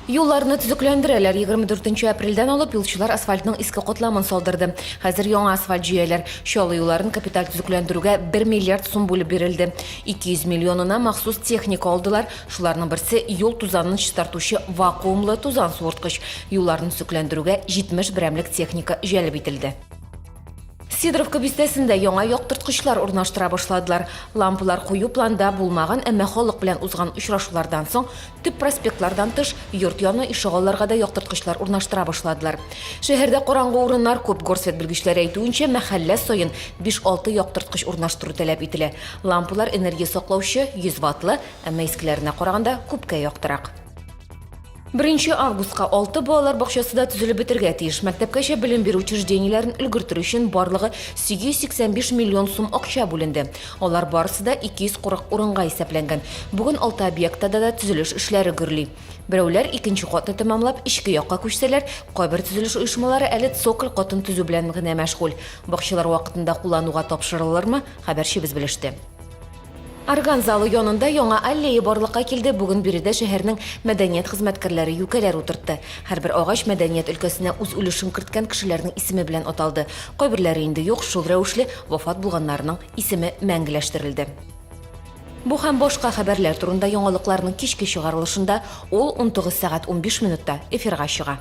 Юлларны төзекләндерәләр. 24 апрельдән алып юлчылар асфальтның иске катламын салдырды. Хәзер яңа асфальт җыялар. Чалы юлларын капиталь төзекләндерүгә 1 миллиард сум бүлеп бирелде. 200 миллионына махсус техника алдылар. Шуларның берсе юл тузанын чистартучы вакуумлы тузан суырткыч. Юлларны төзекләндерүгә 70 берәмлек техника җәлеп ителде. Сидоровка бистәсендә яңа яктырткычлар урнаштыра башладылар. Лампалар кую планда булмаган, әмма халык белән узган очрашулардан соң төп проспектлардан тыш йорт яны ишегалларга да яктырткычлар урнаштыра башладылар. Шәһәрдә караңгы урыннар күп, горсвет белгечләре әйтүенчә, мәхәллә саен 5-6 яктырткыч урнаштыру таләп ителә. Лампалар энергия саклаучы 100 ваттлы, әмма искеләренә караганда күпкә яктырак. 1 августка 6 балалар бакчасында төзелеп бетергә тиеш. Мәктәпкәчә белем бирү учреждениеләрен өлгертү өчен барлыгы 885 миллион сум акча бүленде. Алар барысы да 240 урынга исәпләнгән. Бүген 6 объектта да төзелеш эшләре гөрли. Берәүләр икенче катны тәмамлап ичке якка күчсәләр, кайбер төзелеш оешмалары әле цоколь катын төзү белән генә мәшгуль. Бакчалар вакытында куллануга тапшырылырмы? Хәбәрчебез белеште. Орган залы янында яңа аллея барлыкка килде. Бүген биредә шәһәрнең мәдәният хезмәткәрләре юкәләр утыртты. Һәрбер агач мәдәният өлкәсенә үз өлешен керткән кешеләрнең исеме белән аталды. Кайберләре инде юк, шул рәвешле вафат булганнарның исеме мәңгеләштерелде. Бу һәм башка хәбәрләр турында яңалыкларның кичке чыгарылышында ул 19:15 эфирга чыга.